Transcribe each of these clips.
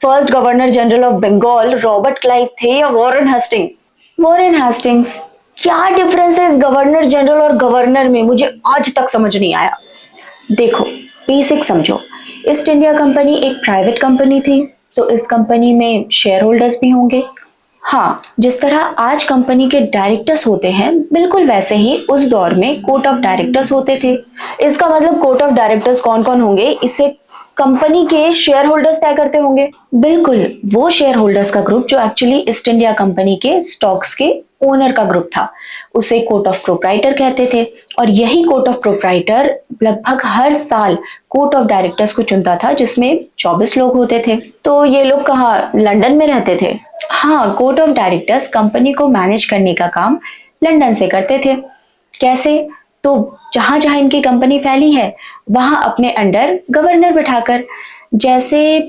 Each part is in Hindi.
First governor general of Bengal Robert Clive थे या वॉरेन हेस्टिंग? Warren Hastings. क्या डिफरेंस है इस गवर्नर जनरल और गवर्नर में, मुझे आज तक समझ नहीं आया। देखो बेसिक समझो, ईस्ट इंडिया कंपनी एक प्राइवेट कंपनी थी, तो इस कंपनी में शेयर होल्डर्स भी होंगे। हाँ, जिस तरह आज कंपनी के डायरेक्टर्स होते हैं, बिल्कुल वैसे ही उस दौर में कोर्ट ऑफ डायरेक्टर्स होते थे। इसका मतलब कोर्ट ऑफ डायरेक्टर्स कौन कौन होंगे, इसे कंपनी के शेयर होल्डर्स तय करते होंगे। बिल्कुल वो शेयर होल्डर्स का ग्रुप जो एक्चुअली ईस्ट इंडिया कंपनी के स्टॉक्स के ओनर का ग्रुप था, उसे कोर्ट ऑफ प्रोप्राइटर कहते थे। और यही कोर्ट ऑफ प्रोप्राइटर लगभग हर साल कोर्ट ऑफ डायरेक्टर्स को चुनता था, जिसमें 24 लोग होते थे। तो ये लोग कहाँ, लंदन में रहते थे? हाँ, कोर्ट ऑफ डायरेक्टर्स कंपनी को मैनेज करने का काम लंदन से करते थे। कैसे? तो जहां जहां इनकी कंपनी फैली है वहां अपने अंडर गवर्नर बिठाकर। जैसे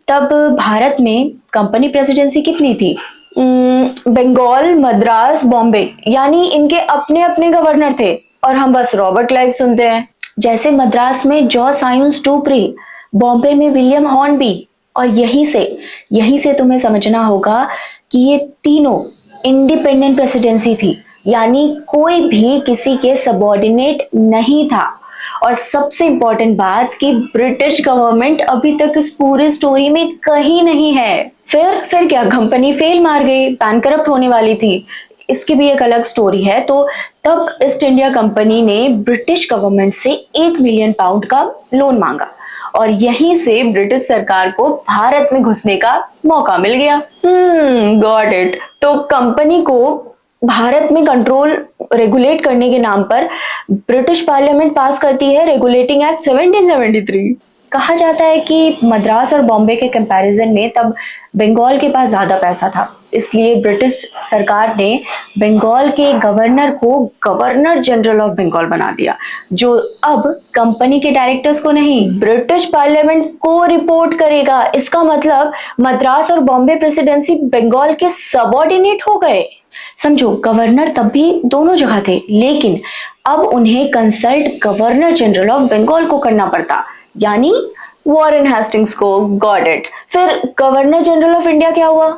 तब भारत में कंपनी प्रेसिडेंसी कितनी थी? बंगाल, मद्रास, बॉम्बे, यानी इनके अपने अपने गवर्नर थे, और हम बस रॉबर्ट क्लाइव सुनते हैं। जैसे मद्रास में जॉर्ज साइमन्स टूपरी, बॉम्बे में विलियम हॉर्नबी, और यहीं से तुम्हें समझना होगा कि ये तीनों इंडिपेंडेंट प्रेसिडेंसी थी, यानी कोई भी किसी के सबऑर्डिनेट नहीं था। और सबसे इंपॉर्टेंट बात कि ब्रिटिश गवर्नमेंट अभी तक इस पूरी स्टोरी में कहीं नहीं है। फिर क्या, कंपनी फेल मार गई, बैंकरप्ट होने वाली थी, इसकी भी एक अलग स्टोरी है। तो तब ईस्ट इंडिया कंपनी ने ब्रिटिश गवर्नमेंट से 1 मिलियन पाउंड का लोन मांगा, और यहीं से ब्रिटिश सरकार को भारत में घुसने का मौका मिल गया। Got it. तो कंपनी को भारत में कंट्रोल रेगुलेट करने के नाम पर ब्रिटिश पार्लियामेंट पास करती है रेगुलेटिंग एक्ट 1773। कहा जाता है कि मद्रास और बॉम्बे के कंपैरिजन में तब बंगाल के पास ज्यादा पैसा था, इसलिए ब्रिटिश सरकार ने बंगाल के गवर्नर को गवर्नर जनरल ऑफ बंगाल बना दिया, जो अब कंपनी के डायरेक्टर्स को नहीं, ब्रिटिश पार्लियामेंट को रिपोर्ट करेगा। इसका मतलब मद्रास और बॉम्बे प्रेसिडेंसी बंगाल के सबऑर्डिनेट हो गए। समझो, गवर्नर तब भी दोनों जगह थे, लेकिन अब उन्हें consult governor general of Bengal को करना पड़ता, यानी वॉरेन हेस्टिंग्स को। Got it. फिर गवर्नर जनरल ऑफ इंडिया क्या हुआ?